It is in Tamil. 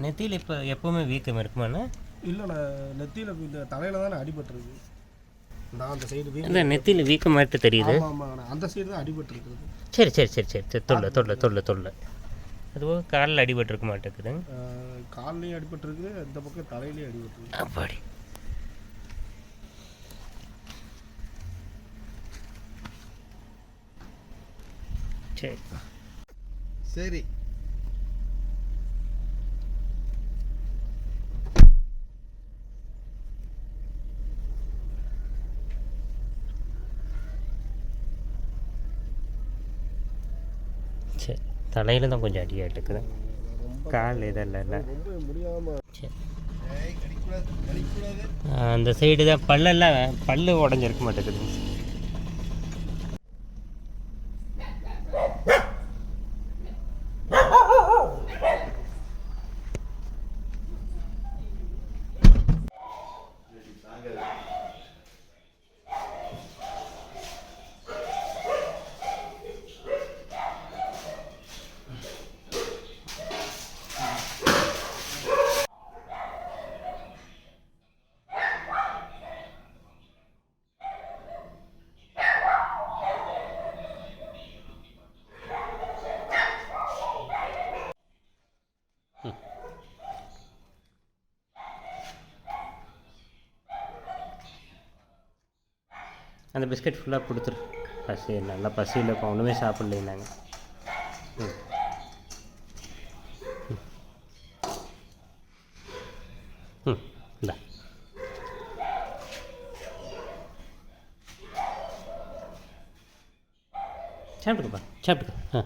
நெத்தியில் இப்போ எப்போவுமே வீக்கம் இருக்குமாண்ணா? இல்லைண்ணா, நெத்தியில் இந்த தலையில் தானே அடிபட்டுருக்கு. நான் அந்த சைடு இல்லை, நெத்தியில் வீக்கம் மாதிரி தெரியுது. ஆமாண்ணா, அந்த சைடு தான் அடிபட்டுருக்குது. சரி சரி சரி சரி சரி தொல்லை தொல்லை தொல்லை தொல்லை. அதுவும் காலில் அடிபட்டுருக்க மாட்டேங்குது. கால்லையும் அடிபட்டுருக்குது, இந்த பக்கம் தலையிலையும் அடிபட்டுருக்கு. அப்பாடி. சரி சரி. சரி, தலையில் தான் கொஞ்சம் அடியாக இருக்குது, கால் இதெல்லாம் இல்லை. சரி, அந்த சைடு தான் பல்லு உடஞ்சிருக்க மாட்டேங்குது. அந்த பிஸ்கட் ஃபுல்லாக கொடுத்துரு. நல்லா பசியில் இப்போ ஒன்றுமே சாப்பிட்லைன்னாங்க. இந்தா சாப்பிட்டுக்கப்பா, சாப்பிட்டுக்க.